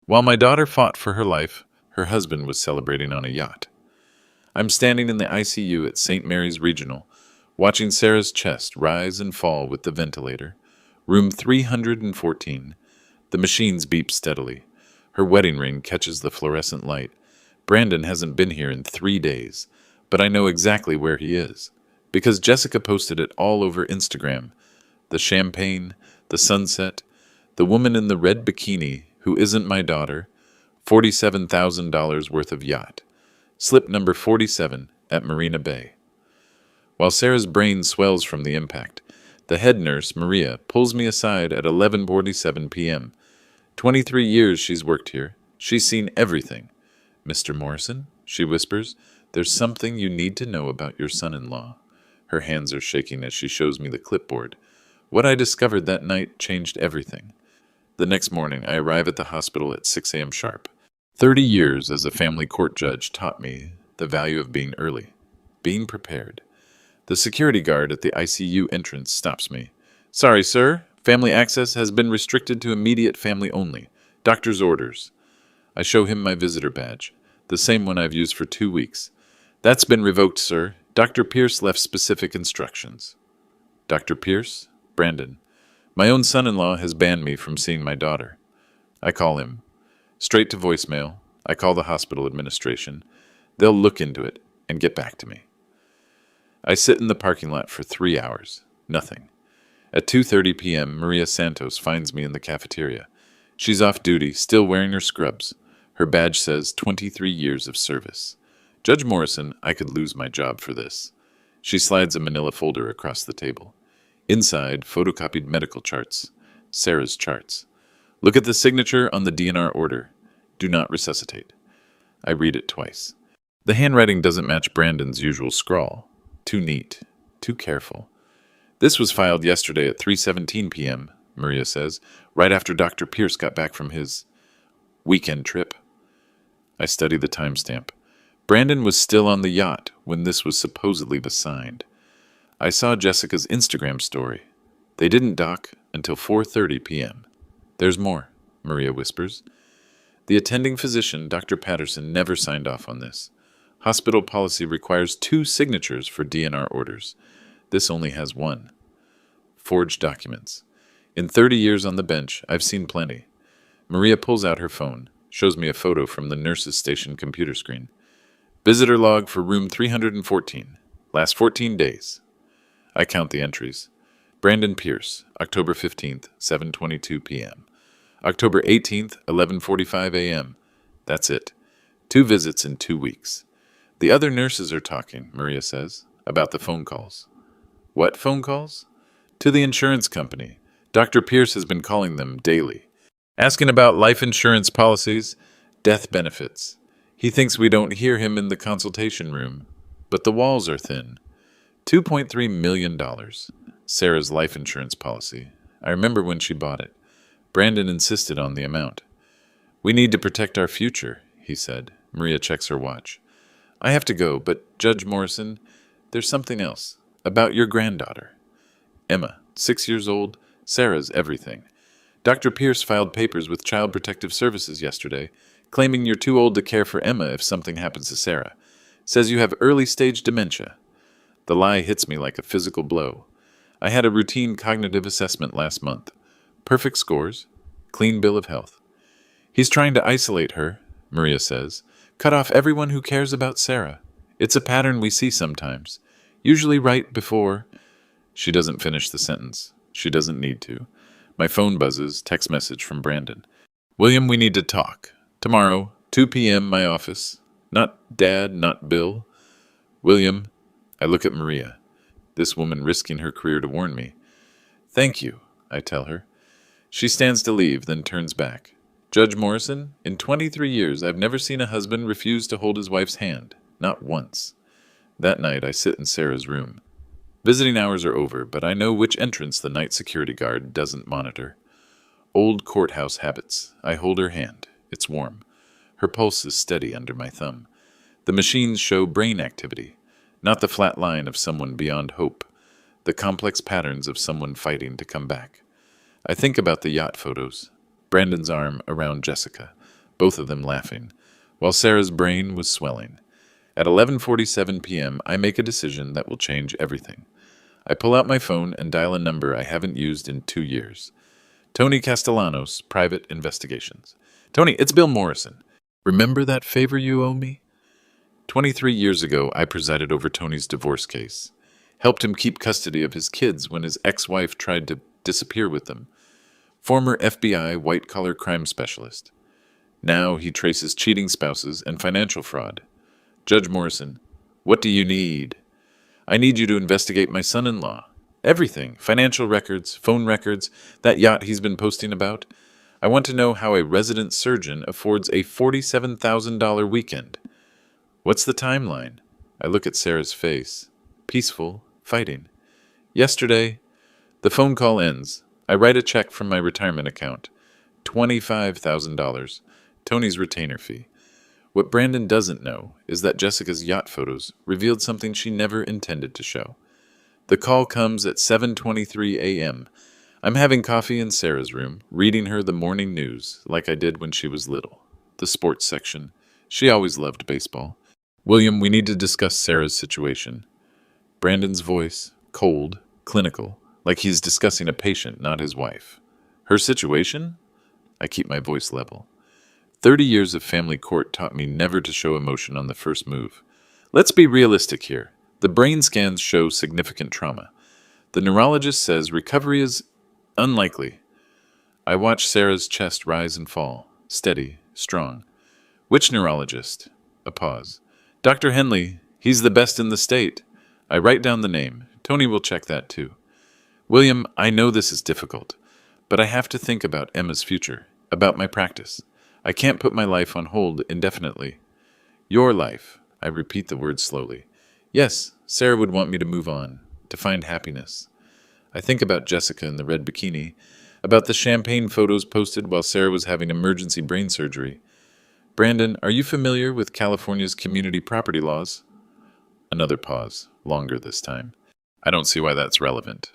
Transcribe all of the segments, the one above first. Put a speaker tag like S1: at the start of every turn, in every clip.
S1: While my daughter fought for her life, her husband was celebrating on a yacht. I'm standing in the ICU at St. Mary's Regional, watching Sarah's chest rise and fall with the ventilator. Room 314. The machines beep steadily. Her wedding ring catches the fluorescent light. Brandon hasn't been here in 3 days, but I know exactly where he is, because Jessica posted it all over Instagram. The champagne, the sunset, the woman in the red bikini who isn't my daughter, $47,000 worth of yacht. Slip number 47 at Marina Bay. While Sarah's brain swells from the impact, the head nurse, Maria, pulls me aside at 11:47 p.m. 23 years she's worked here. She's seen everything. "Mr. Morrison," she whispers, "there's something you need to know about your son-in-law." Her hands are shaking as she shows me the clipboard. What I discovered that night changed everything. The next morning, I arrive at the hospital at 6 a.m. sharp. 30 years as a family court judge taught me the value of being early, being prepared. The security guard at the ICU entrance stops me. "Sorry, sir. Family access has been restricted to immediate family only. Doctor's orders." I show him my visitor badge, the same one I've used for 2 weeks. "That's been revoked, sir. Dr. Pierce left specific instructions." "Dr. Pierce?" "Brandon. My own son-in-law has banned me from seeing my daughter." I call him. Straight to voicemail. I call the hospital administration. They'll look into it and get back to me. I sit in the parking lot for 3 hours. Nothing. At 2:30 p.m., Maria Santos finds me in the cafeteria. She's off duty, still wearing her scrubs. Her badge says 23 years of service. "Judge Morrison, I could lose my job for this." She slides a manila folder across the table. Inside, photocopied medical charts. Sarah's charts. "Look at the signature on the DNR order. Do not resuscitate." I read it twice. The handwriting doesn't match Brandon's usual scrawl. Too neat. Too careful. "This was filed yesterday at 3:17 p.m., Maria says, right after Dr. Pierce got back from his weekend trip. I study the timestamp. Brandon was still on the yacht when this was supposedly signed. I saw Jessica's Instagram story. They didn't dock until 4:30 p.m. "There's more," Maria whispers. "The attending physician, Dr. Patterson, never signed off on this. Hospital policy requires 2 signatures for DNR orders. This only has 1. Forged documents. In 30 years on the bench, I've seen plenty." Maria pulls out her phone, shows me a photo from the nurse's station computer screen. "Visitor log for room 314. Last 14 days. I count the entries. Brandon Pierce, October 15th, 7:22 p.m. October 18th, 11:45 a.m. That's it. 2 visits in 2 weeks. "The other nurses are talking," Maria says, "about the phone calls." "What phone calls?" "To the insurance company. Dr. Pierce has been calling them daily, asking about life insurance policies, death benefits. He thinks we don't hear him in the consultation room, but the walls are thin. $2.3 million. Sarah's life insurance policy. I remember when she bought it. Brandon insisted on the amount. "We need to protect our future," he said. Maria checks her watch. "I have to go, but Judge Morrison, there's something else. About your granddaughter. Emma, 6 years old, Sarah's everything. Dr. Pierce filed papers with Child Protective Services yesterday, claiming you're too old to care for Emma if something happens to Sarah. Says you have early-stage dementia." The lie hits me like a physical blow. I had a routine cognitive assessment last month. Perfect scores. Clean bill of health. "He's trying to isolate her," Maria says. "Cut off everyone who cares about Sarah. It's a pattern we see sometimes. Usually right before—" She doesn't finish the sentence. She doesn't need to. My phone buzzes, text message from Brandon. "William, we need to talk. Tomorrow, 2 p.m., my office. Not Dad, not Bill. William." I look at Maria. This woman risking her career to warn me. "Thank you," I tell her. She stands to leave, then turns back. "Judge Morrison, in 23 years I've never seen a husband refuse to hold his wife's hand. Not once." That night I sit in Sarah's room. Visiting hours are over, but I know which entrance the night security guard doesn't monitor. Old courthouse habits. I hold her hand. It's warm. Her pulse is steady under my thumb. The machines show brain activity, not the flat line of someone beyond hope, the complex patterns of someone fighting to come back. I think about the yacht photos, Brandon's arm around Jessica, both of them laughing, while Sarah's brain was swelling. At 11:47 p.m., I make a decision that will change everything. I pull out my phone and dial a number I haven't used in 2 years. Tony Castellanos, Private Investigations. Tony, it's Bill Morrison. Remember that favor you owe me? 23 years ago, I presided over Tony's divorce case. Helped him keep custody of his kids when his ex-wife tried to disappear with them. Former FBI white-collar crime specialist. Now he traces cheating spouses and financial fraud. Judge Morrison, what do you need? I need you to investigate my son-in-law. Everything. Financial records, phone records, that yacht he's been posting about. I want to know how a resident surgeon affords a $47,000 weekend. What's the timeline? I look at Sarah's face. Peaceful, fighting. Yesterday, the phone call ends. I write a check from my retirement account. $25,000. Tony's retainer fee. What Brandon doesn't know is that Jessica's yacht photos revealed something she never intended to show. The call comes at 7:23 a.m. I'm having coffee in Sarah's room, reading her the morning news like I did when she was little. The sports section. She always loved baseball. William, we need to discuss Sarah's situation. Brandon's voice, cold, clinical, like he's discussing a patient, not his wife. Her situation? I keep my voice level. 30 years of family court taught me never to show emotion on the first move. Let's be realistic here. The brain scans show significant trauma. The neurologist says recovery is unlikely. I watch Sarah's chest rise and fall, steady, strong. Which neurologist? A pause. Dr. Henley, he's the best in the state. I write down the name. Tony will check that too. William, I know this is difficult, but I have to think about Emma's future, about my practice. I can't put my life on hold indefinitely. Your life. I repeat the words slowly. Yes, Sarah would want me to move on, to find happiness. I think about Jessica in the red bikini, about the champagne photos posted while Sarah was having emergency brain surgery. Brandon, are you familiar with California's community property laws? Another pause, longer this time. I don't see why that's relevant.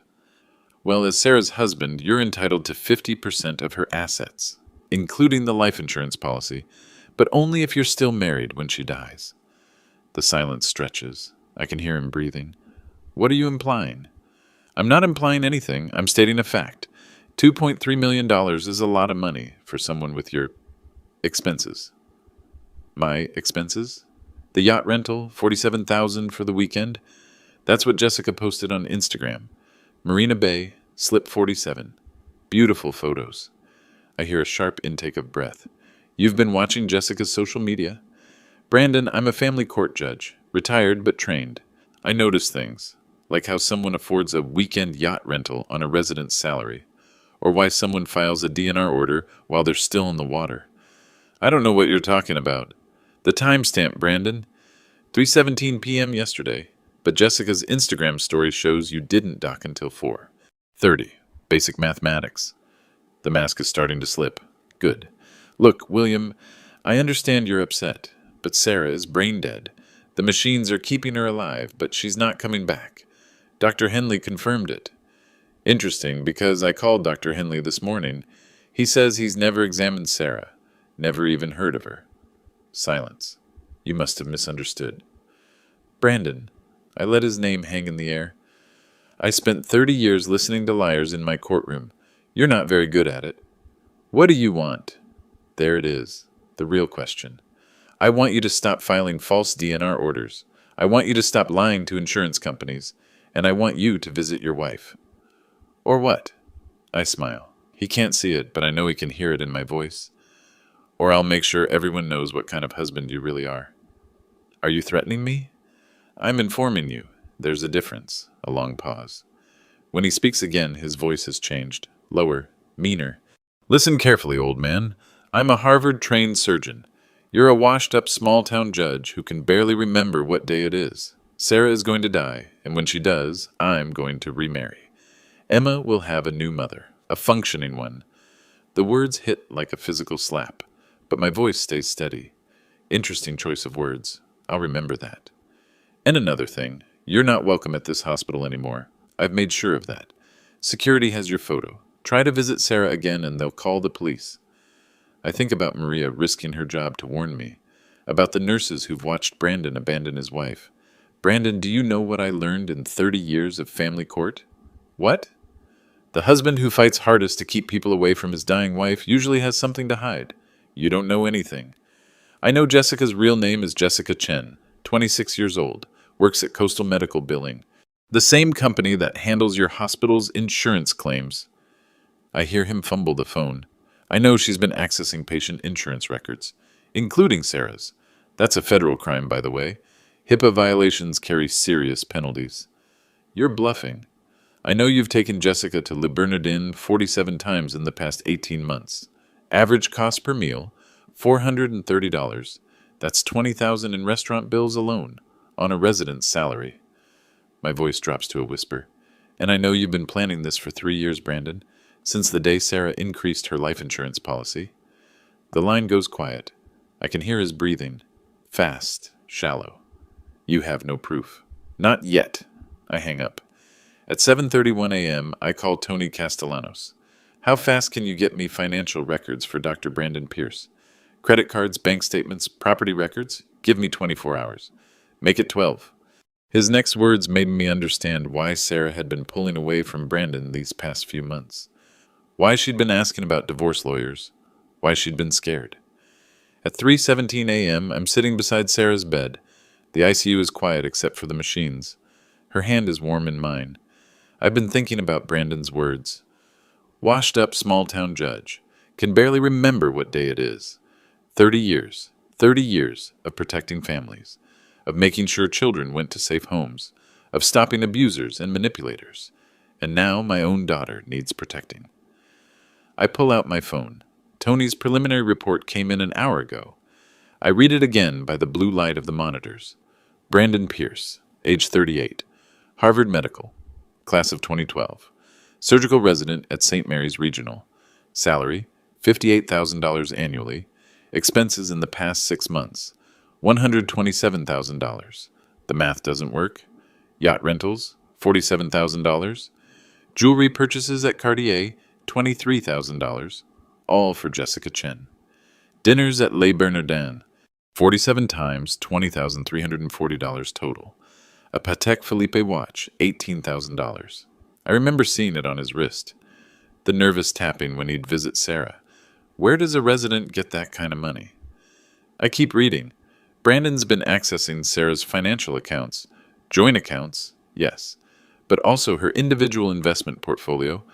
S1: Well, as Sarah's husband, you're entitled to 50% of her assets, including the life insurance policy, but only if you're still married when she dies. The silence stretches. I can hear him breathing. What are you implying? I'm not implying anything. I'm stating a fact. $2.3 million is a lot of money for someone with your expenses. My expenses? The yacht rental, $47,000 for the weekend. That's what Jessica posted on Instagram. Marina Bay, Slip 47. Beautiful photos. I hear a sharp intake of breath. You've been watching Jessica's social media? Brandon, I'm a family court judge, retired but trained. I notice things, like how someone affords a weekend yacht rental on a resident's salary, or why someone files a DNR order while they're still in the water. I don't know what you're talking about. The timestamp, Brandon. 3:17 p.m. yesterday, but Jessica's Instagram story shows you didn't dock until 4:30. Basic mathematics. The mask is starting to slip. Good. Look, William, I understand you're upset, but Sarah is brain dead. The machines are keeping her alive, but she's not coming back. Dr. Henley confirmed it. Interesting, because I called Dr. Henley this morning. He says he's never examined Sarah, never even heard of her. Silence. You must have misunderstood. Brandon. I let his name hang in the air. I spent 30 years listening to liars in my courtroom. You're not very good at it. What do you want? There it is, the real question. I want you to stop filing false DNR orders. I want you to stop lying to insurance companies. And I want you to visit your wife. Or what? I smile. He can't see it, but I know he can hear it in my voice. Or I'll make sure everyone knows what kind of husband you really are. Are you threatening me? I'm informing you. There's a difference. A long pause. When he speaks again, his voice has changed. Lower, meaner. Listen carefully, old man. I'm a Harvard-trained surgeon. You're a washed-up small-town judge who can barely remember what day it is. Sarah is going to die, and when she does, I'm going to remarry. Emma will have a new mother, a functioning one. The words hit like a physical slap, but my voice stays steady. Interesting choice of words. I'll remember that. And another thing, you're not welcome at this hospital anymore. I've made sure of that. Security has your photo. Try to visit Sarah again and they'll call the police. I think about Maria risking her job to warn me, about the nurses who've watched Brandon abandon his wife. Brandon, do you know what I learned in 30 years of family court? What? The husband who fights hardest to keep people away from his dying wife usually has something to hide. You don't know anything. I know Jessica's real name is Jessica Chen, 26 years old, works at Coastal Medical Billing, the same company that handles your hospital's insurance claims. I hear him fumble the phone. I know she's been accessing patient insurance records, including Sarah's. That's a federal crime, by the way. HIPAA violations carry serious penalties. You're bluffing. I know you've taken Jessica to Le Bernardin 47 times in the past 18 months. Average cost per meal, $430. That's $20,000 in restaurant bills alone, on a resident's salary. My voice drops to a whisper. And I know you've been planning this for 3 years, Brandon, since the day Sarah increased her life insurance policy. The line goes quiet. I can hear his breathing. Fast, shallow. You have no proof. Not yet. I hang up. At 7:31 a.m., I call Tony Castellanos. How fast can you get me financial records for Dr. Brandon Pierce? Credit cards, bank statements, property records? Give me 24 hours. Make it 12. His next words made me understand why Sarah had been pulling away from Brandon these past few months. Why she'd been asking about divorce lawyers. Why she'd been scared. At 3:17 a.m., I'm sitting beside Sarah's bed. The ICU is quiet except for the machines. Her hand is warm in mine. I've been thinking about Brandon's words. Washed-up small-town judge. Can barely remember what day it is. 30 years. 30 years of protecting families. Of making sure children went to safe homes. Of stopping abusers and manipulators. And now my own daughter needs protecting. I pull out my phone. Tony's preliminary report came in an hour ago. I read it again by the blue light of the monitors. Brandon Pierce, age 38. Harvard Medical. Class of 2012. Surgical resident at St. Mary's Regional. Salary, $58,000 annually. Expenses in the past 6 months, $127,000. The math doesn't work. Yacht rentals, $47,000. Jewelry purchases at Cartier, $23,000. All for Jessica Chen. Dinners at Le Bernardin, 47 times, $20,340 total. A Patek Philippe watch, $18,000. I remember seeing it on his wrist. The nervous tapping when he'd visit Sarah. Where does a resident get that kind of money? I keep reading. Brandon's been accessing Sarah's financial accounts. Joint accounts, yes. But also her individual investment portfolio,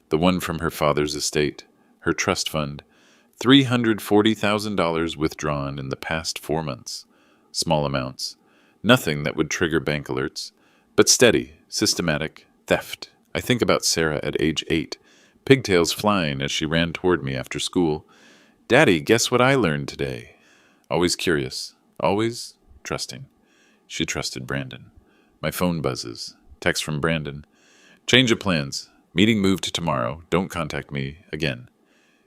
S1: the one from her father's estate, her trust fund. $340,000 withdrawn in the past 4 months. Small amounts. Nothing that would trigger bank alerts, but steady, systematic theft. I think about Sarah at age 8, pigtails flying as she ran toward me after school. Daddy, guess what I learned today? Always curious, always trusting. She trusted Brandon. My phone buzzes. Text from Brandon. Change of plans. Meeting moved to tomorrow. Don't contact me again.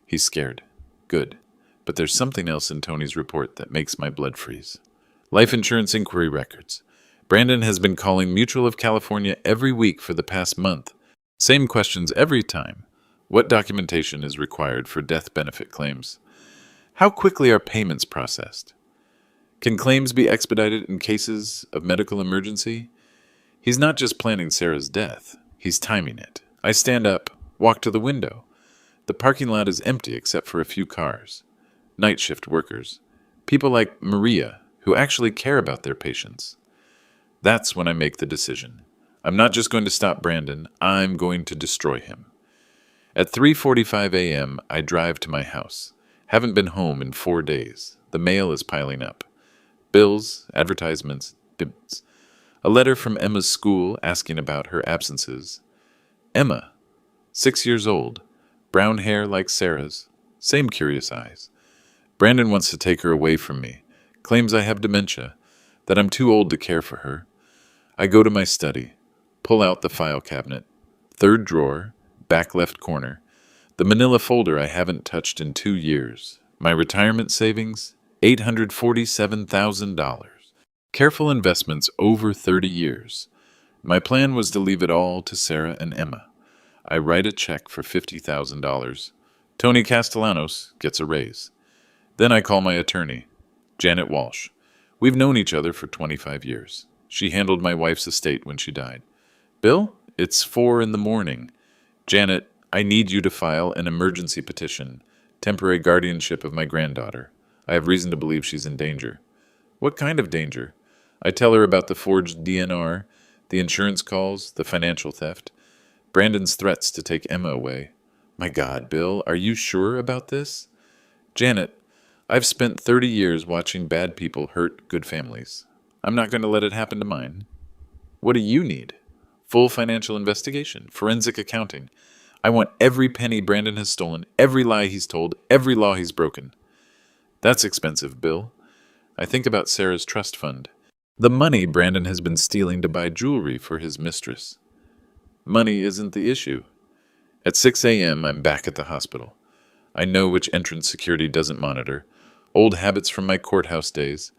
S1: He's scared. Good. But there's something else in Tony's report that makes my blood freeze. Life insurance inquiry records. Brandon has been calling Mutual of California every week for the past month. Same questions every time. What documentation is required for death benefit claims? How quickly are payments processed? Can claims be expedited in cases of medical emergency? He's not just planning Sarah's death. He's timing it. I stand up, walk to the window. The parking lot is empty except for a few cars. Night shift workers. People like Maria, who actually care about their patients. That's when I make the decision. I'm not just going to stop Brandon, I'm going to destroy him. At 3:45 a.m., I drive to my house. Haven't been home in 4 days. The mail is piling up. Bills, advertisements, bibs. A letter from Emma's school asking about her absences. Emma, 6 years old, brown hair like Sarah's, same curious eyes. Brandon wants to take her away from me. Claims I have dementia, that I'm too old to care for her. I go to my study, pull out the file cabinet, third drawer, back left corner, the manila folder I haven't touched in 2 years. My retirement savings, $847,000. Careful investments over 30 years. My plan was to leave it all to Sarah and Emma. I write a check for $50,000. Tony Castellanos gets a raise. Then I call my attorney, Janet Walsh. We've known each other for 25 years. She handled my wife's estate when she died. Bill, it's 4 in the morning. Janet, I need you to file an emergency petition, temporary guardianship of my granddaughter. I have reason to believe she's in danger. What kind of danger? I tell her about the forged DNR, the insurance calls, the financial theft, Brandon's threats to take Emma away. My God, Bill, are you sure about this? Janet, I've spent 30 years watching bad people hurt good families. I'm not going to let it happen to mine. What do you need? Full financial investigation, forensic accounting. I want every penny Brandon has stolen, every lie he's told, every law he's broken. That's expensive, Bill. I think about Sarah's trust fund. The money Brandon has been stealing to buy jewelry for his mistress. Money isn't the issue. At 6 a.m., I'm back at the hospital. I know which entrance security doesn't monitor. Old habits from my courthouse days.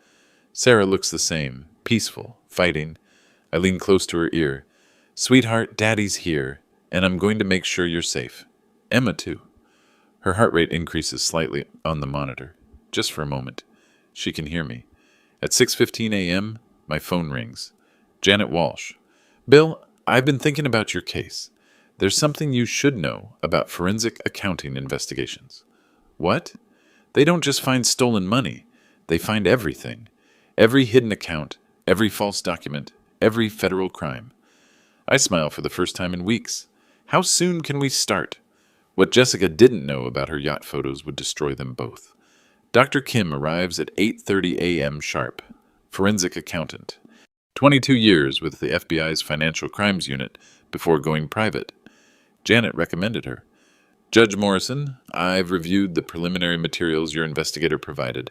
S1: Sarah looks the same, peaceful, fighting. I lean close to her ear. Sweetheart, Daddy's here, and I'm going to make sure you're safe. Emma, too. Her heart rate increases slightly on the monitor. Just for a moment. She can hear me. At 6:15 a.m., my phone rings. Janet Walsh. Bill, I've been thinking about your case. There's something you should know about forensic accounting investigations. What? They don't just find stolen money. They find everything. Every hidden account, every false document, every federal crime. I smile for the first time in weeks. How soon can we start? What Jessica didn't know about her yacht photos would destroy them both. Dr. Kim arrives at 8:30 a.m. sharp. Forensic accountant. 22 years with the FBI's Financial Crimes Unit before going private. Janet recommended her. Judge Morrison, I've reviewed the preliminary materials your investigator provided.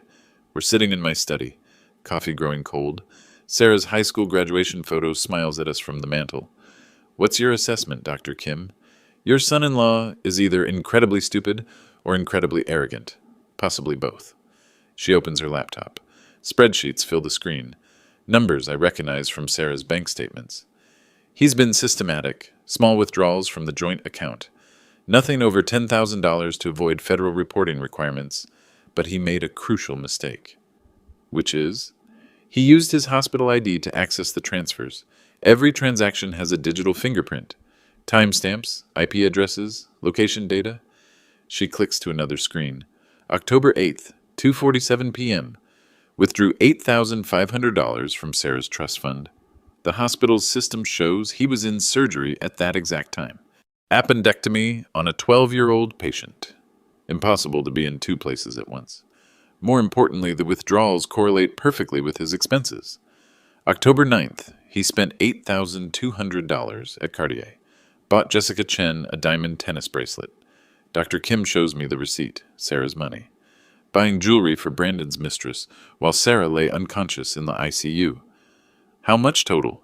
S1: We're sitting in my study, coffee growing cold. Sarah's high school graduation photo smiles at us from the mantel. What's your assessment, Dr. Kim? Your son-in-law is either incredibly stupid or incredibly arrogant. Possibly both. She opens her laptop. Spreadsheets fill the screen. Numbers I recognize from Sarah's bank statements. He's been systematic, small withdrawals from the joint account. Nothing over $10,000 to avoid federal reporting requirements, but he made a crucial mistake. Which is? He used his hospital ID to access the transfers. Every transaction has a digital fingerprint. Timestamps, IP addresses, location data. She clicks to another screen. October 8th, 2:47 p.m. Withdrew $8,500 from Sarah's trust fund. The hospital's system shows he was in surgery at that exact time. Appendectomy on a 12-year-old patient. Impossible to be in two places at once. More importantly, the withdrawals correlate perfectly with his expenses. October 9th, he spent $8,200 at Cartier. Bought Jessica Chen a diamond tennis bracelet. Dr. Kim shows me the receipt, Sarah's money. Buying jewelry for Brandon's mistress while Sarah lay unconscious in the ICU. How much total?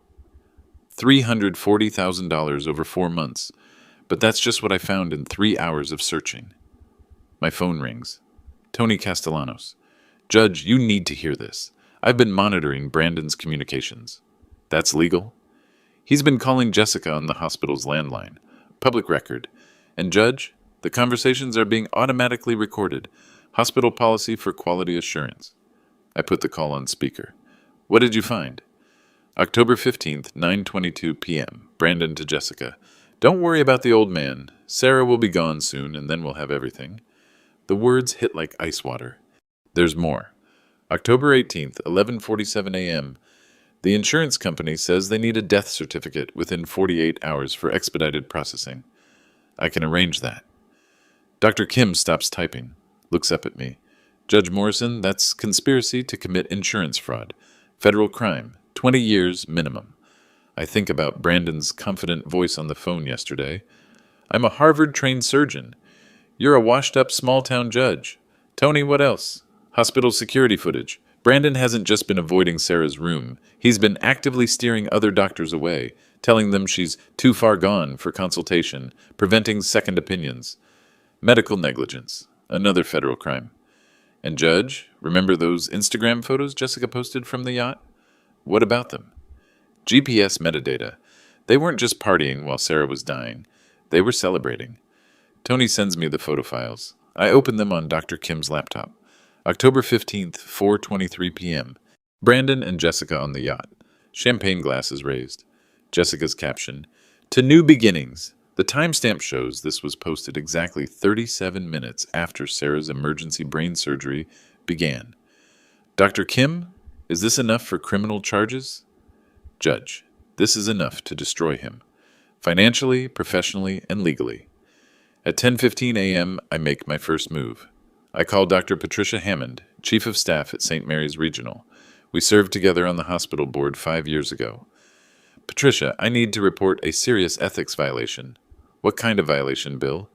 S1: $340,000 over 4 months. But that's just what I found in 3 hours of searching. My phone rings. Tony Castellanos. Judge, you need to hear this. I've been monitoring Brandon's communications. That's legal? He's been calling Jessica on the hospital's landline. Public record. And Judge, the conversations are being automatically recorded. Hospital policy for quality assurance. I put the call on speaker. What did you find? October 15th, 9:22 p.m. Brandon to Jessica. Don't worry about the old man. Sarah will be gone soon, and then we'll have everything. The words hit like ice water. There's more. October 18th, 11:47 a.m. The insurance company says they need a death certificate within 48 hours for expedited processing. I can arrange that. Dr. Kim stops typing, looks up at me. Judge Morrison, that's conspiracy to commit insurance fraud. Federal crime, 20 years minimum. I think about Brandon's confident voice on the phone yesterday. I'm a Harvard-trained surgeon. You're a washed-up small-town judge. Tony, what else? Hospital security footage. Brandon hasn't just been avoiding Sarah's room. He's been actively steering other doctors away, telling them she's too far gone for consultation, preventing second opinions. Medical negligence, another federal crime. And Judge, remember those Instagram photos Jessica posted from the yacht? What about them? GPS metadata. They weren't just partying while Sarah was dying. They were celebrating. Tony sends me the photo files. I open them on Dr. Kim's laptop. October 15th, 4:23 p.m. Brandon and Jessica on the yacht. Champagne glasses raised. Jessica's caption, "To new beginnings." The timestamp shows this was posted exactly 37 minutes after Sarah's emergency brain surgery began. Dr. Kim, is this enough for criminal charges? Judge, this is enough to destroy him. Financially, professionally, and legally. At 10:15 a.m., I make my first move. I call Dr. Patricia Hammond, Chief of Staff at St. Mary's Regional. We served together on the hospital board 5 years ago. Patricia, I need to report a serious ethics violation. What kind of violation, Bill?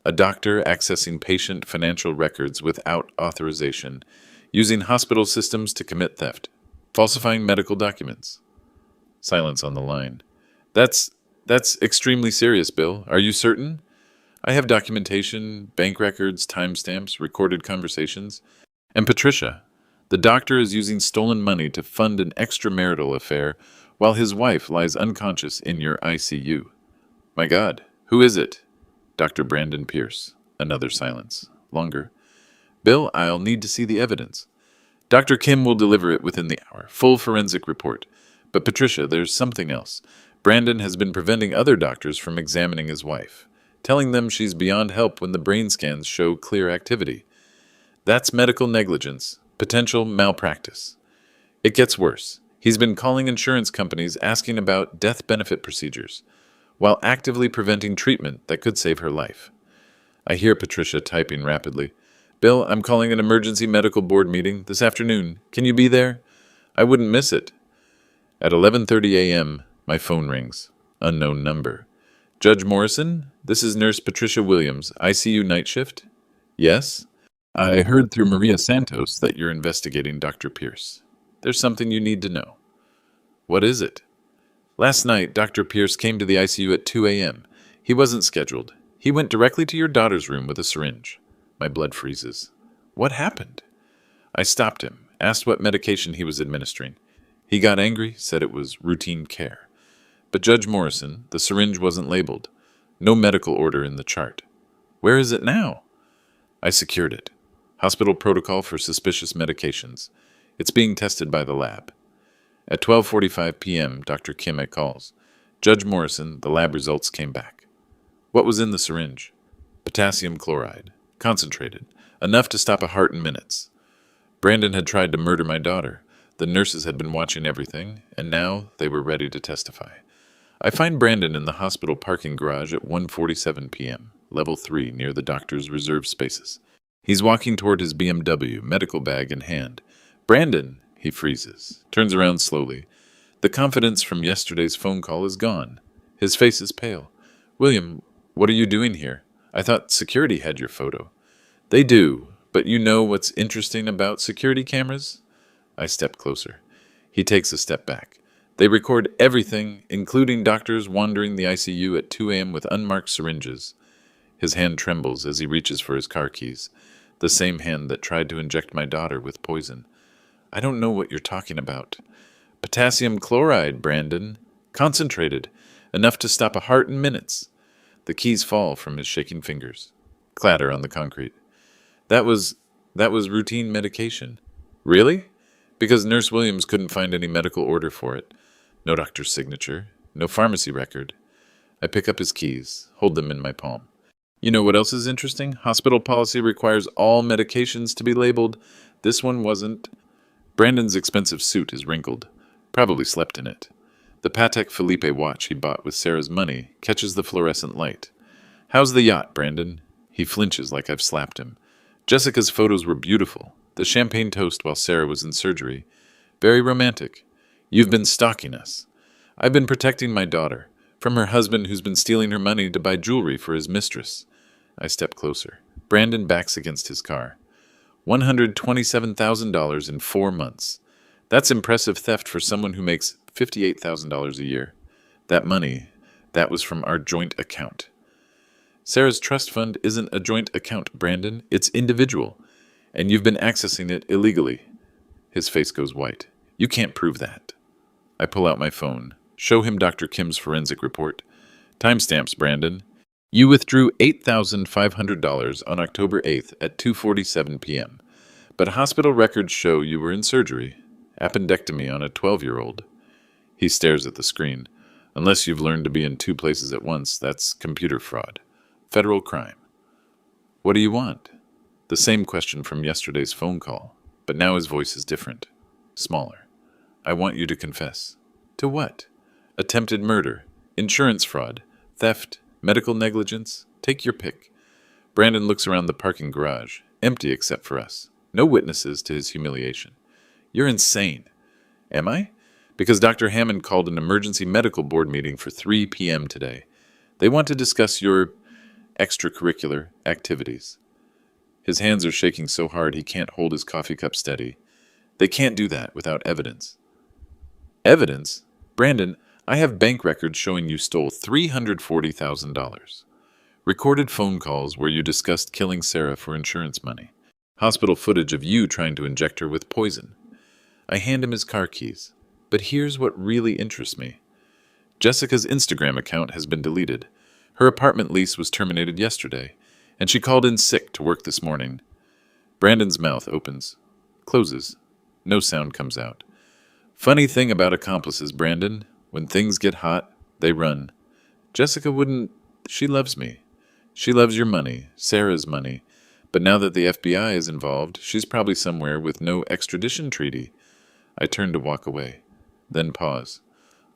S1: A doctor accessing patient financial records without authorization, using hospital systems to commit theft, falsifying medical documents. Silence on the line. That's extremely serious, Bill. Are you certain? I have documentation, bank records, timestamps, recorded conversations. And Patricia, the doctor is using stolen money to fund an extramarital affair while his wife lies unconscious in your ICU. My God, who is it? Dr. Brandon Pierce. Another silence. Longer. Bill, I'll need to see the evidence. Dr. Kim will deliver it within the hour. Full forensic report. But Patricia, there's something else. Brandon has been preventing other doctors from examining his wife, telling them she's beyond help when the brain scans show clear activity. That's medical negligence, potential malpractice. It gets worse. He's been calling insurance companies asking about death benefit procedures, while actively preventing treatment that could save her life. I hear Patricia typing rapidly. Bill, I'm calling an emergency medical board meeting this afternoon. Can you be there? I wouldn't miss it. At 11:30 a.m., my phone rings. Unknown number. Judge Morrison, this is Nurse Patricia Williams, ICU night shift? Yes? I heard through Maria Santos that you're investigating Dr. Pierce. There's something you need to know. What is it? Last night, Dr. Pierce came to the ICU at 2 a.m. He wasn't scheduled. He went directly to your daughter's room with a syringe. My blood freezes. What happened? I stopped him, asked what medication he was administering. He got angry, said it was routine care. But Judge Morrison, the syringe wasn't labeled. No medical order in the chart. Where is it now? I secured it. Hospital protocol for suspicious medications. It's being tested by the lab. At 12:45 p.m., Dr. Kim calls. Judge Morrison, the lab results came back. What was in the syringe? Potassium chloride. Concentrated. Enough to stop a heart in minutes. Brandon had tried to murder my daughter. The nurses had been watching everything, and now they were ready to testify. I find Brandon in the hospital parking garage at 1:47 p.m., level 3, near the doctor's reserved spaces. He's walking toward his BMW, medical bag in hand. Brandon, he freezes, turns around slowly. The confidence from yesterday's phone call is gone. His face is pale. William, what are you doing here? I thought security had your photo. They do, but you know what's interesting about security cameras? I step closer. He takes a step back. They record everything, including doctors wandering the ICU at 2 a.m. with unmarked syringes. His hand trembles as he reaches for his car keys, the same hand that tried to inject my daughter with poison. I don't know what you're talking about. Potassium chloride, Brandon. Concentrated. Enough to stop a heart in minutes. The keys fall from his shaking fingers. Clatter on the concrete. That was routine medication. Really? Because Nurse Williams couldn't find any medical order for it. No doctor's signature. No pharmacy record. I pick up his keys, hold them in my palm. You know what else is interesting? Hospital policy requires all medications to be labeled. This one wasn't. Brandon's expensive suit is wrinkled. Probably slept in it. The Patek Philippe watch he bought with Sarah's money catches the fluorescent light. How's the yacht, Brandon? He flinches like I've slapped him. Jessica's photos were beautiful. The champagne toast while Sarah was in surgery. Very romantic. You've been stalking us. I've been protecting my daughter from her husband who's been stealing her money to buy jewelry for his mistress. I step closer. Brandon backs against his car. $127,000 in 4 months. That's impressive theft for someone who makes $58,000 a year. That money, that was from our joint account. Sarah's trust fund isn't a joint account, Brandon. It's individual. And you've been accessing it illegally. His face goes white. You can't prove that. I pull out my phone. Show him Dr. Kim's forensic report. Timestamps, Brandon. You withdrew $8,500 on October 8th at 2:47 p.m. But hospital records show you were in surgery. Appendectomy on a 12-year-old. He stares at the screen. Unless you've learned to be in two places at once, that's computer fraud. Federal crime. What do you want? The same question from yesterday's phone call, but now his voice is different. Smaller. I want you to confess. To what? Attempted murder, insurance fraud, theft, medical negligence. Take your pick. Brandon looks around the parking garage, empty except for us. No witnesses to his humiliation. You're insane. Am I? Because Dr. Hammond called an emergency medical board meeting for 3 p.m. today. They want to discuss your extracurricular activities. His hands are shaking so hard he can't hold his coffee cup steady. They can't do that without evidence. Evidence? Brandon, I have bank records showing you stole $340,000. Recorded phone calls where you discussed killing Sarah for insurance money. Hospital footage of you trying to inject her with poison. I hand him his car keys. But here's what really interests me. Jessica's Instagram account has been deleted. Her apartment lease was terminated yesterday, and she called in sick to work this morning. Brandon's mouth opens, closes. No sound comes out. Funny thing about accomplices, Brandon. When things get hot, they run. Jessica wouldn't. She loves me. She loves your money, Sarah's money. But now that the FBI is involved, she's probably somewhere with no extradition treaty. I turn to walk away. Then pause.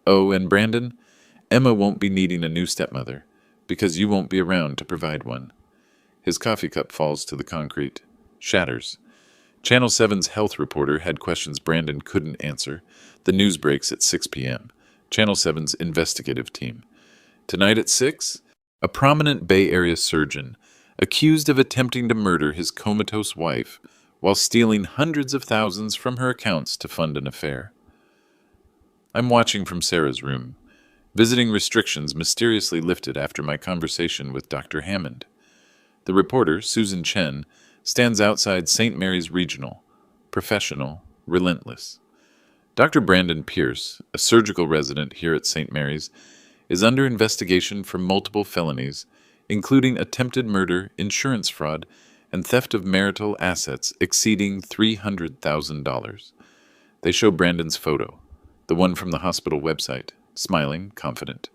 S1: Oh, and Brandon, Emma won't be needing a new stepmother, because you won't be around to provide one. His coffee cup falls to the concrete, shatters. Channel 7's health reporter had questions Brandon couldn't answer. The news breaks at 6 p.m. Channel 7's investigative team. Tonight at 6, a prominent Bay Area surgeon, accused of attempting to murder his comatose wife while stealing hundreds of thousands from her accounts to fund an affair. I'm watching from Sarah's room. Visiting restrictions mysteriously lifted after my conversation with Dr. Hammond. The reporter, Susan Chen, stands outside St. Mary's Regional. Professional, relentless. Dr. Brandon Pierce, a surgical resident here at St. Mary's, is under investigation for multiple felonies, including attempted murder, insurance fraud, and theft of marital assets exceeding $300,000. They show Brandon's photo, the one from the hospital website, smiling, confident.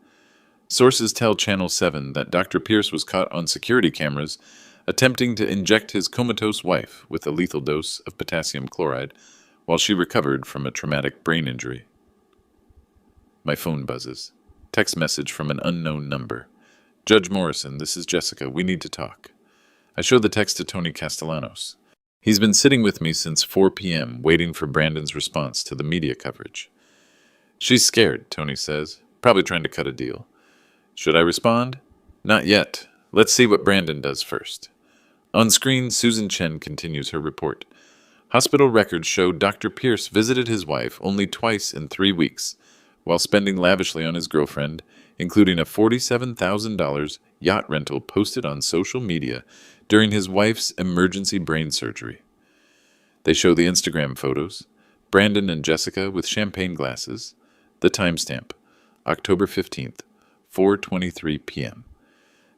S1: Sources tell Channel 7 that Dr. Pierce was caught on security cameras attempting to inject his comatose wife with a lethal dose of potassium chloride while she recovered from a traumatic brain injury. My phone buzzes. Text message from an unknown number. Judge Morrison, this is Jessica. We need to talk. I show the text to Tony Castellanos. He's been sitting with me since 4 p.m., waiting for Brandon's response to the media coverage. She's scared, Tony says, probably trying to cut a deal. Should I respond? Not yet. Let's see what Brandon does first. On screen, Susan Chen continues her report. Hospital records show Dr. Pierce visited his wife only twice in 3 weeks, while spending lavishly on his girlfriend, including a $47,000 yacht rental posted on social media during his wife's emergency brain surgery. They show the Instagram photos, Brandon and Jessica with champagne glasses, the timestamp, October 15th, 4:23 p.m.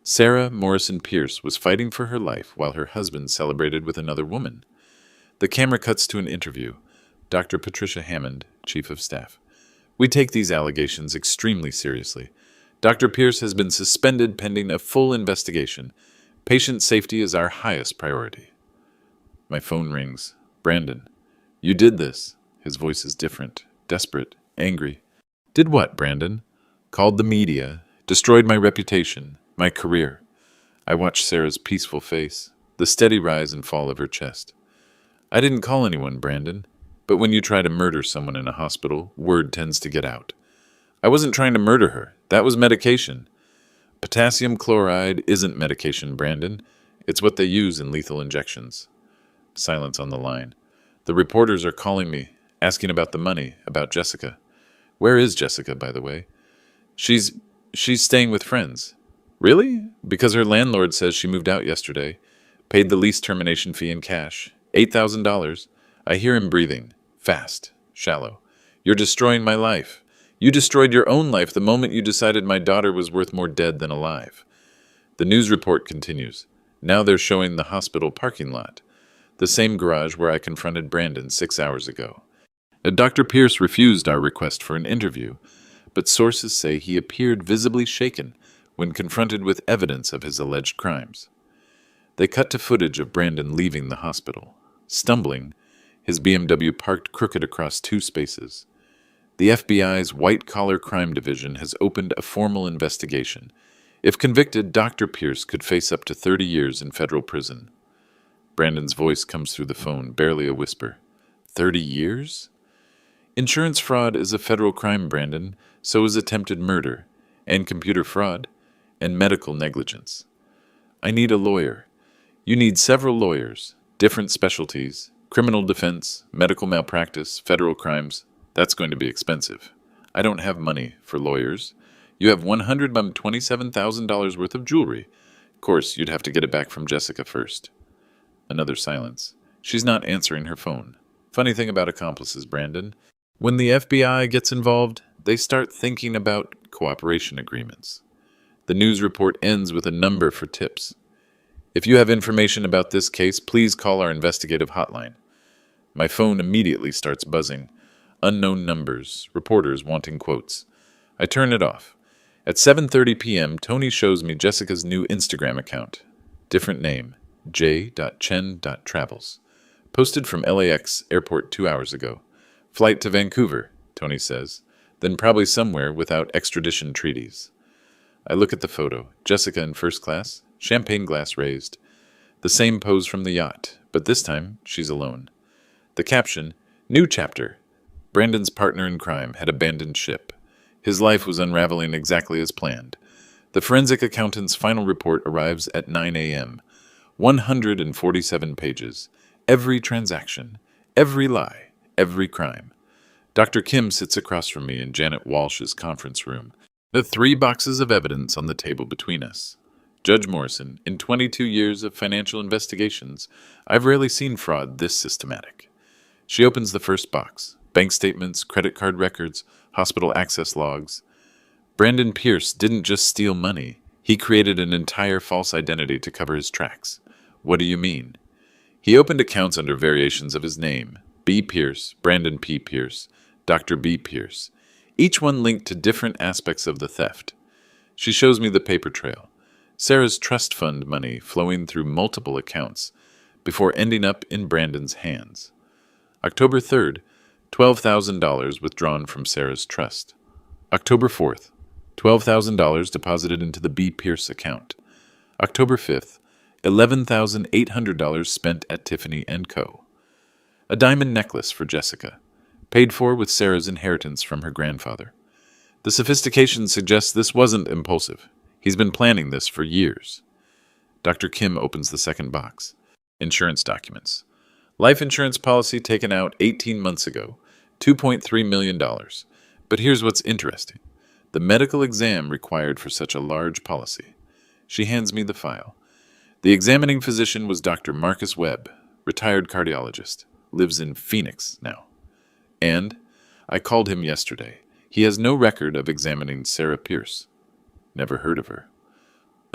S1: Sarah Morrison Pierce was fighting for her life while her husband celebrated with another woman. The camera cuts to an interview. Dr. Patricia Hammond, Chief of Staff. We take these allegations extremely seriously. Dr. Pierce has been suspended pending a full investigation. Patient safety is our highest priority. My phone rings. Brandon. You did this. His voice is different, desperate, angry. Did what, Brandon? Called the media, destroyed my reputation, my career. I watched Sarah's peaceful face, the steady rise and fall of her chest. I didn't call anyone, Brandon. But when you try to murder someone in a hospital, word tends to get out. I wasn't trying to murder her. That was medication. Potassium chloride isn't medication, Brandon. It's what they use in lethal injections. Silence on the line. The reporters are calling me, asking about the money, about Jessica. Where is Jessica, by the way? She's staying with friends. Really? Because her landlord says she moved out yesterday. Paid the lease termination fee in cash. $8,000. I hear him breathing. Fast. Shallow. You're destroying my life. You destroyed your own life the moment you decided my daughter was worth more dead than alive. The news report continues. Now they're showing the hospital parking lot. The same garage where I confronted Brandon 6 hours ago. Dr. Pierce refused our request for an interview, but sources say he appeared visibly shaken when confronted with evidence of his alleged crimes. They cut to footage of Brandon leaving the hospital, stumbling, his BMW parked crooked across two spaces. The FBI's white-collar crime division has opened a formal investigation. If convicted, Dr. Pierce could face up to 30 years in federal prison. Brandon's voice comes through the phone, barely a whisper. 30 years? Insurance fraud is a federal crime, Brandon. So is attempted murder, and computer fraud, and medical negligence. I need a lawyer. You need several lawyers, different specialties, criminal defense, medical malpractice, federal crimes. That's going to be expensive. I don't have money for lawyers. You have $127,000 worth of jewelry. Of course, you'd have to get it back from Jessica first. Another silence. She's not answering her phone. Funny thing about accomplices, Brandon. When the FBI gets involved, they start thinking about cooperation agreements. The news report ends with a number for tips. If you have information about this case, please call our investigative hotline. My phone immediately starts buzzing. Unknown numbers, reporters wanting quotes. I turn it off. At 7:30 p.m., Tony shows me Jessica's new Instagram account. Different name, j.chen.travels. Posted from LAX airport 2 hours ago. Flight to Vancouver, Tony says, then probably somewhere without extradition treaties. I look at the photo. Jessica in first class, champagne glass raised. The same pose from the yacht, but this time she's alone. The caption, New Chapter. Brandon's partner in crime had abandoned ship. His life was unraveling exactly as planned. The forensic accountant's final report arrives at 9 a.m. 147 pages. Every transaction, every lie, every crime. Dr. Kim sits across from me in Janet Walsh's conference room. The 3 boxes of evidence on the table between us. Judge Morrison, in 22 years of financial investigations, I've rarely seen fraud this systematic. She opens the first box. Bank statements, credit card records, hospital access logs. Brandon Pierce didn't just steal money. He created an entire false identity to cover his tracks. What do you mean? He opened accounts under variations of his name. B. Pierce, Brandon P. Pierce, Dr. B. Pierce. Each one linked to different aspects of the theft. She shows me the paper trail. Sarah's trust fund money flowing through multiple accounts before ending up in Brandon's hands. October 3rd, $12,000 withdrawn from Sarah's trust. October 4th, $12,000 deposited into the B. Pierce account. October 5th, $11,800 spent at Tiffany & Co. A diamond necklace for Jessica, paid for with Sarah's inheritance from her grandfather. The sophistication suggests this wasn't impulsive. He's been planning this for years. Dr. Kim opens the second box. Insurance documents. Life insurance policy taken out 18 months ago, $2.3 million. But here's what's interesting. The medical exam required for such a large policy. She hands me the file. The examining physician was Dr. Marcus Webb, retired cardiologist, lives in Phoenix now. And I called him yesterday. He has no record of examining Sarah Pierce. Never heard of her.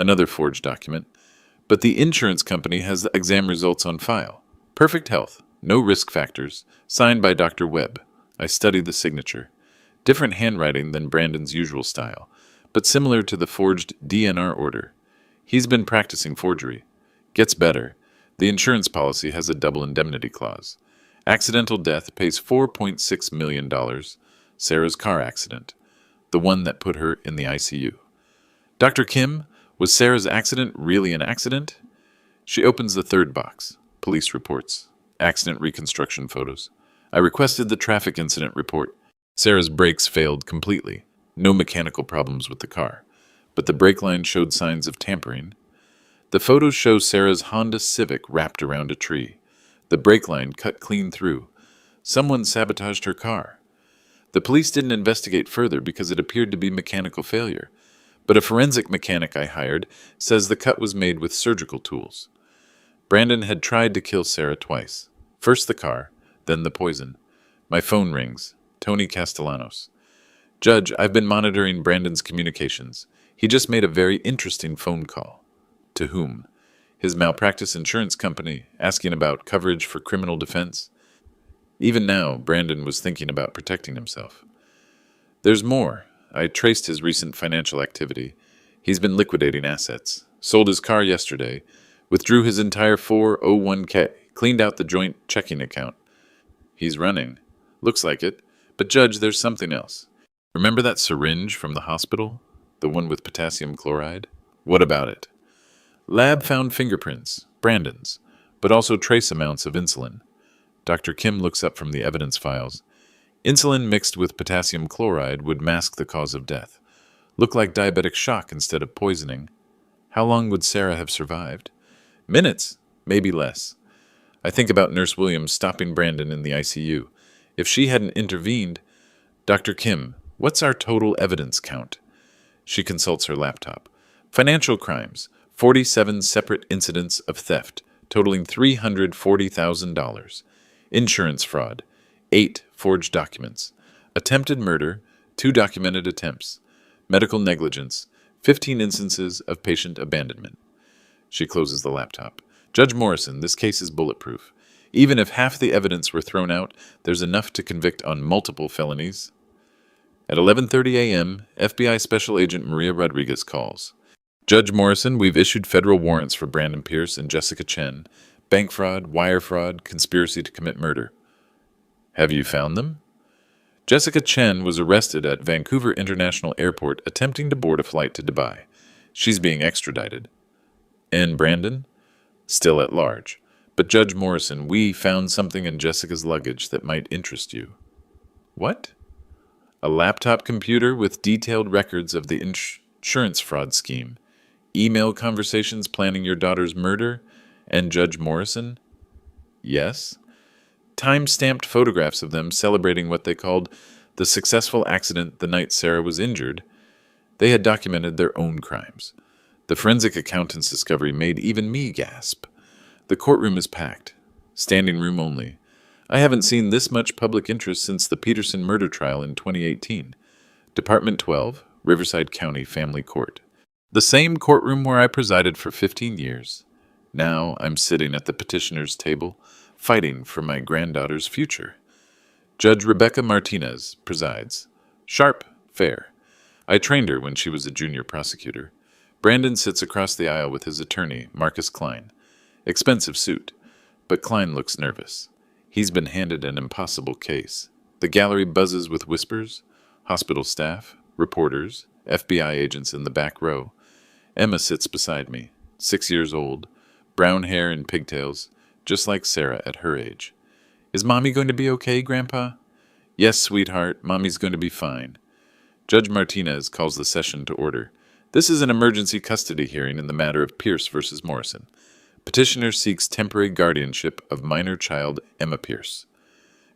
S1: Another forged document. But the insurance company has the exam results on file. Perfect health, no risk factors, signed by Dr. Webb. I studied the signature. Different handwriting than Brandon's usual style, but similar to the forged DNR order. He's been practicing forgery. Gets better. The insurance policy has a double indemnity clause. Accidental death pays $4.6 million. Sarah's car accident, the one that put her in the ICU. Dr. Kim, was Sarah's accident really an accident? She opens the third box. Police reports. Accident reconstruction photos. I requested the traffic incident report. Sarah's brakes failed completely. No mechanical problems with the car. But the brake line showed signs of tampering. The photos show Sarah's Honda Civic wrapped around a tree. The brake line cut clean through. Someone sabotaged her car. The police didn't investigate further because it appeared to be mechanical failure. But a forensic mechanic I hired says the cut was made with surgical tools. Brandon had tried to kill Sarah twice. First the car, then the poison. My phone rings. Tony Castellanos. Judge, I've been monitoring Brandon's communications. He just made a very interesting phone call. To whom? His malpractice insurance company asking about coverage for criminal defense. Even now, Brandon was thinking about protecting himself. There's more. I traced his recent financial activity. He's been liquidating assets. Sold his car yesterday. Withdrew his entire 401k. Cleaned out the joint checking account. He's running. Looks like it. But Judge, there's something else. Remember that syringe from the hospital? The one with potassium chloride? What about it? Lab found fingerprints, Brandon's, but also trace amounts of insulin. Dr. Kim looks up from the evidence files. Insulin mixed with potassium chloride would mask the cause of death. Look like diabetic shock instead of poisoning. How long would Sarah have survived? Minutes, maybe less. I think about Nurse Williams stopping Brandon in the ICU. If she hadn't intervened... Dr. Kim, what's our total evidence count? She consults her laptop. Financial crimes, 47 separate incidents of theft, totaling $340,000. Insurance fraud, 8 forged documents. Attempted murder, 2 documented attempts. Medical negligence, 15 instances of patient abandonment. She closes the laptop. Judge Morrison, this case is bulletproof. Even if half the evidence were thrown out, there's enough to convict on multiple felonies. At 11:30 a.m., FBI Special Agent Maria Rodriguez calls. Judge Morrison, we've issued federal warrants for Brandon Pierce and Jessica Chen. Bank fraud, wire fraud, conspiracy to commit murder. Have you found them? Jessica Chen was arrested at Vancouver International Airport attempting to board a flight to Dubai. She's being extradited. And Brandon? Still at large. But Judge Morrison, we found something in Jessica's luggage that might interest you. What? A laptop computer with detailed records of the insurance fraud scheme. Email conversations planning your daughter's murder, and Judge Morrison? Yes. Time-stamped photographs of them celebrating what they called the successful accident the night Sarah was injured. They had documented their own crimes. The forensic accountant's discovery made even me gasp. The courtroom is packed. Standing room only. I haven't seen this much public interest since the Peterson murder trial in 2018. Department 12, Riverside County Family Court. The same courtroom where I presided for 15 years. Now I'm sitting at the petitioner's table, fighting for my granddaughter's future. Judge Rebecca Martinez presides. Sharp, fair. I trained her when she was a junior prosecutor. Brandon sits across the aisle with his attorney, Marcus Klein. Expensive suit, but Klein looks nervous. He's been handed an impossible case. The gallery buzzes with whispers. Hospital staff, reporters, FBI agents in the back row. Emma sits beside me, 6 years old, brown hair and pigtails, just like Sarah at her age. Is Mommy going to be okay, Grandpa? Yes, sweetheart, Mommy's going to be fine. Judge Martinez calls the session to order. This is an emergency custody hearing in the matter of Pierce versus Morrison. Petitioner seeks temporary guardianship of minor child Emma Pierce.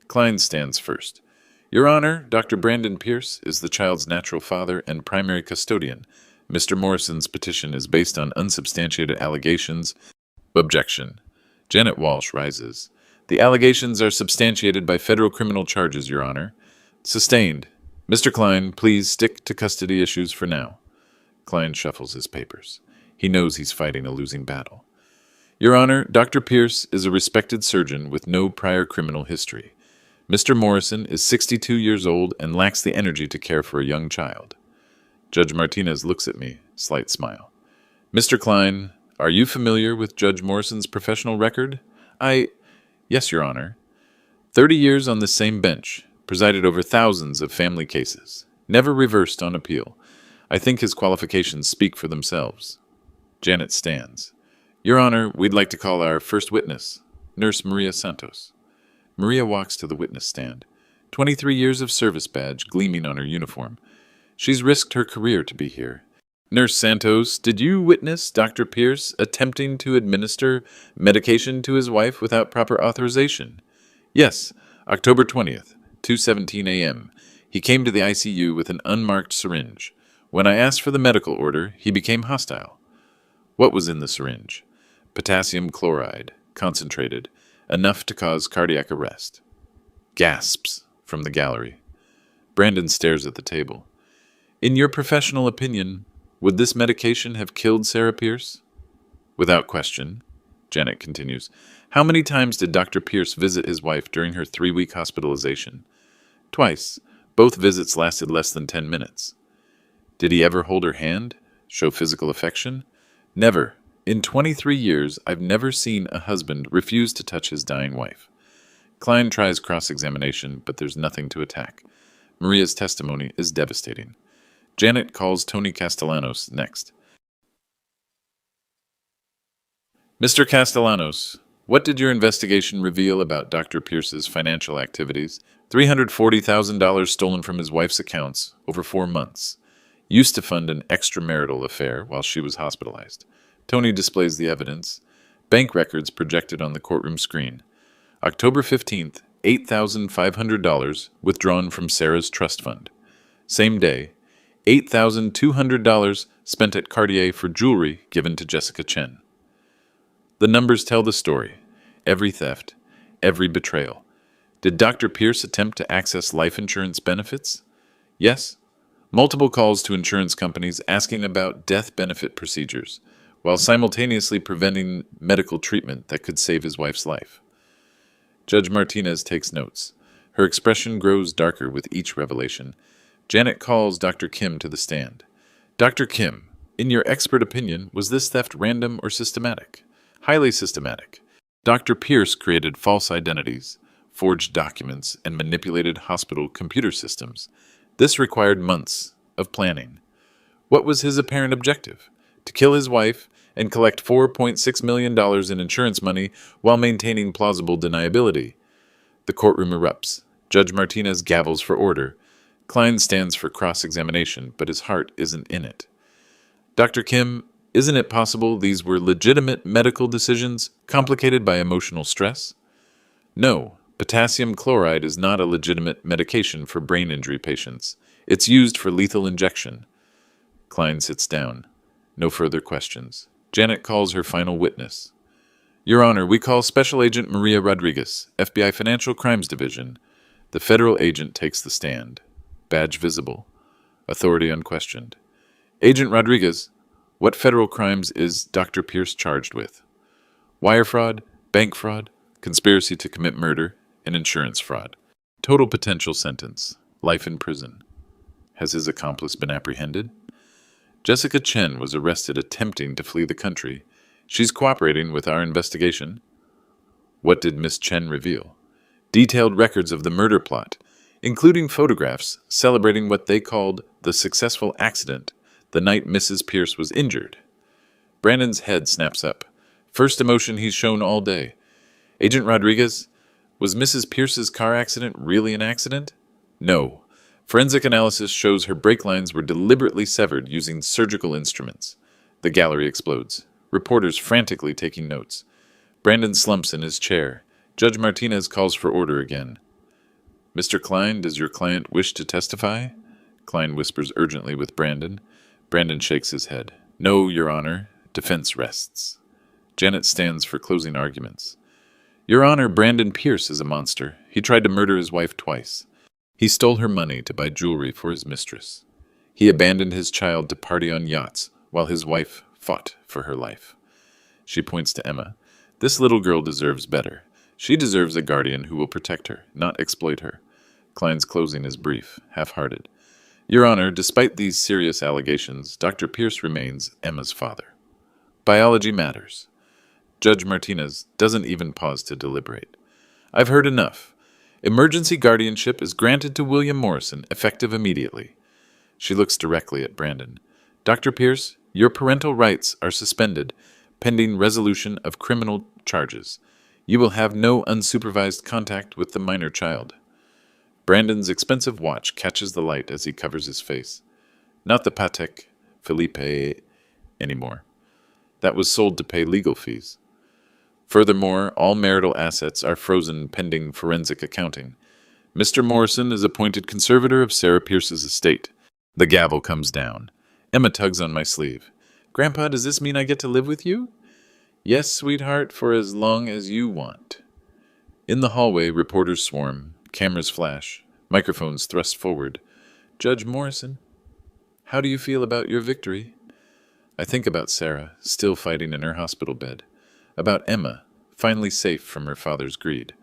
S1: Klein stands first. Your Honor, Dr. Brandon Pierce is the child's natural father and primary custodian. Mr. Morrison's petition is based on unsubstantiated allegations. Objection. Janet Walsh rises. The allegations are substantiated by federal criminal charges, Your Honor. Sustained. Mr. Klein, please stick to custody issues for now. Klein shuffles his papers. He knows he's fighting a losing battle. Your Honor, Dr. Pierce is a respected surgeon with no prior criminal history. Mr. Morrison is 62 years old and lacks the energy to care for a young child. Judge Martinez looks at me, slight smile. Mr. Klein, are you familiar with Judge Morrison's professional record? Yes, Your Honor. 30 years on the same bench, presided over thousands of family cases, never reversed on appeal. I think his qualifications speak for themselves. Janet stands. Your Honor, we'd like to call our first witness, Nurse Maria Santos. Maria walks to the witness stand, 23 years of service badge gleaming on her uniform. She's risked her career to be here. Nurse Santos, did you witness Dr. Pierce attempting to administer medication to his wife without proper authorization? Yes, October 20th, 2:17 a.m. He came to the ICU with an unmarked syringe. When I asked for the medical order, he became hostile. What was in the syringe? Potassium chloride, concentrated, enough to cause cardiac arrest. Gasps from the gallery. Brandon stares at the table. In your professional opinion, would this medication have killed Sarah Pierce? Without question, Janet continues, how many times did Dr. Pierce visit his wife during her 3-week hospitalization? Twice. Both visits lasted less than 10 minutes. Did he ever hold her hand? Show physical affection? Never. In 23 years, I've never seen a husband refuse to touch his dying wife. Klein tries cross-examination, but there's nothing to attack. Maria's testimony is devastating. Janet calls Tony Castellanos next. Mr. Castellanos, what did your investigation reveal about Dr. Pierce's financial activities? $340,000 stolen from his wife's accounts over 4 months. Used to fund an extramarital affair while she was hospitalized. Tony displays the evidence. Bank records projected on the courtroom screen. October 15th, $8,500 withdrawn from Sarah's trust fund. Same day, $8,200 spent at Cartier for jewelry given to Jessica Chen. The numbers tell the story. Every theft, every betrayal. Did Dr. Pierce attempt to access life insurance benefits? Yes. Multiple calls to insurance companies asking about death benefit procedures, while simultaneously preventing medical treatment that could save his wife's life. Judge Martinez takes notes. Her expression grows darker with each revelation. Janet calls Dr. Kim to the stand. Dr. Kim, in your expert opinion, was this theft random or systematic? Highly systematic. Dr. Pierce created false identities, forged documents, and manipulated hospital computer systems. This required months of planning. What was his apparent objective? To kill his wife and collect $4.6 million in insurance money while maintaining plausible deniability. The courtroom erupts. Judge Martinez gavels for order. Klein stands for cross-examination, but his heart isn't in it. Dr. Kim, isn't it possible these were legitimate medical decisions complicated by emotional stress? No, potassium chloride is not a legitimate medication for brain injury patients. It's used for lethal injection. Klein sits down. No further questions. Janet calls her final witness. Your Honor, we call Special Agent Maria Rodriguez, FBI Financial Crimes Division. The federal agent takes the stand. Badge visible. Authority unquestioned. Agent Rodriguez, what federal crimes is Dr. Pierce charged with? Wire fraud, bank fraud, conspiracy to commit murder, and insurance fraud. Total potential sentence, life in prison. Has his accomplice been apprehended? Jessica Chen was arrested attempting to flee the country. She's cooperating with our investigation. What did Miss Chen reveal? Detailed records of the murder plot, including photographs celebrating what they called the successful accident the night Mrs. Pierce was injured. Brandon's head snaps up. First emotion he's shown all day. Agent Rodriguez, was Mrs. Pierce's car accident really an accident? No. Forensic analysis shows her brake lines were deliberately severed using surgical instruments. The gallery explodes. Reporters frantically taking notes. Brandon slumps in his chair. Judge Martinez calls for order again. Mr. Klein, does your client wish to testify? Klein whispers urgently with Brandon. Brandon shakes his head. No, Your Honor. Defense rests. Janet stands for closing arguments. Your Honor, Brandon Pierce is a monster. He tried to murder his wife twice. He stole her money to buy jewelry for his mistress. He abandoned his child to party on yachts while his wife fought for her life. She points to Emma. This little girl deserves better. She deserves a guardian who will protect her, not exploit her. Klein's closing is brief, half-hearted. Your Honor, despite these serious allegations, Dr. Pierce remains Emma's father. Biology matters. Judge Martinez doesn't even pause to deliberate. I've heard enough. Emergency guardianship is granted to William Morrison, effective immediately. She looks directly at Brandon. Dr. Pierce, your parental rights are suspended, pending resolution of criminal charges. You will have no unsupervised contact with the minor child. Brandon's expensive watch catches the light as he covers his face. Not the Patek Philippe anymore. That was sold to pay legal fees. Furthermore, all marital assets are frozen pending forensic accounting. Mr. Morrison is appointed conservator of Sarah Pierce's estate. The gavel comes down. Emma tugs on my sleeve. Grandpa, does this mean I get to live with you? Yes, sweetheart, for as long as you want. In the hallway, reporters swarm. Cameras flash. Microphones thrust forward. Judge Morrison, how do you feel about your victory? I think about Sarah, still fighting in her hospital bed. About Emma, finally safe from her father's greed.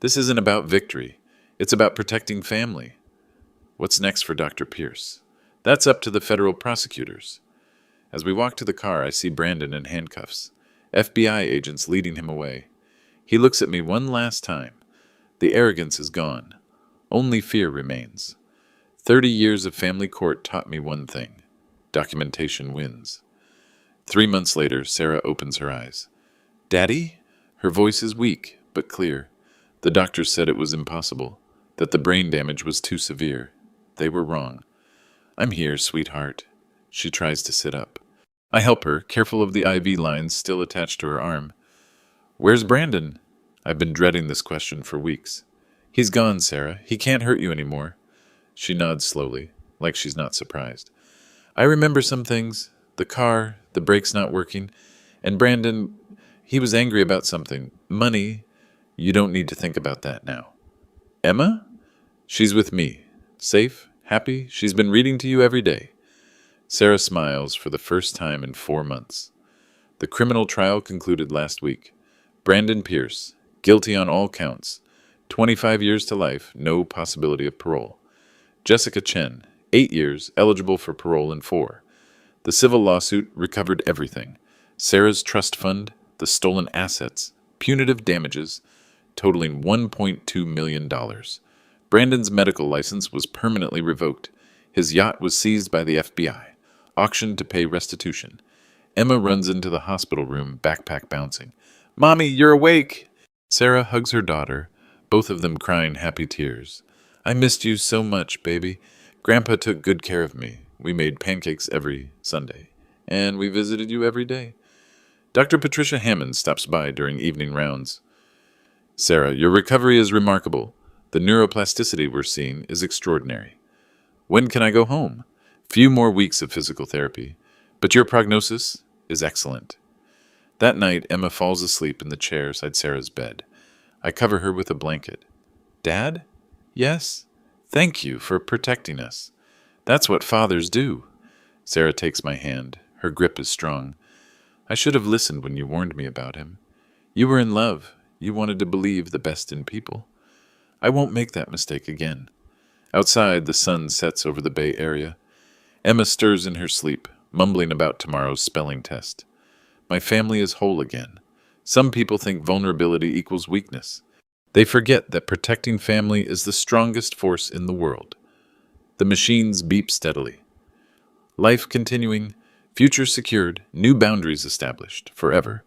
S1: This isn't about victory. It's about protecting family. What's next for Dr. Pierce? That's up to the federal prosecutors. As we walk to the car, I see Brandon in handcuffs. FBI agents leading him away. He looks at me one last time. The arrogance is gone. Only fear remains. 30 years of family court taught me one thing. Documentation wins. 3 months later, Sarah opens her eyes. "Daddy?" Her voice is weak, but clear. The doctors said it was impossible, that the brain damage was too severe. They were wrong. "I'm here, sweetheart." She tries to sit up. I help her, careful of the IV lines still attached to her arm. "Where's Brandon?" I've been dreading this question for weeks. "He's gone, Sarah. He can't hurt you anymore." She nods slowly, like she's not surprised. "I remember some things. The car, the brakes not working. And Brandon, he was angry about something. Money. You don't need to think about that now." "Emma?" "She's with me. Safe, happy. She's been reading to you every day." Sarah smiles for the first time in 4 months. The criminal trial concluded last week. Brandon Pierce, guilty on all counts. 25 years to life, no possibility of parole. Jessica Chen, 8 years, eligible for parole in 4. The civil lawsuit recovered everything. Sarah's trust fund, the stolen assets, punitive damages, totaling $1.2 million. Brandon's medical license was permanently revoked. His yacht was seized by the FBI, auctioned to pay restitution. Emma runs into the hospital room, backpack bouncing. "Mommy, you're awake!" Sarah hugs her daughter, both of them crying happy tears. "I missed you so much, baby. Grandpa took good care of me. We made pancakes every Sunday. And we visited you every day." Dr. Patricia Hammond stops by during evening rounds. "Sarah, your recovery is remarkable. The neuroplasticity we're seeing is extraordinary. When can I go home? Few more weeks of physical therapy. But your prognosis is excellent." That night, Emma falls asleep in the chair beside Sarah's bed. I cover her with a blanket. "Dad?" "Yes?" "Thank you for protecting us. That's what fathers do." Sarah takes my hand. Her grip is strong. "I should have listened when you warned me about him. You were in love. You wanted to believe the best in people. I won't make that mistake again." Outside, the sun sets over the Bay Area. Emma stirs in her sleep, mumbling about tomorrow's spelling test. My family is whole again. Some people think vulnerability equals weakness. They forget that protecting family is the strongest force in the world. The machines beep steadily. Life continuing, future secured, new boundaries established, forever.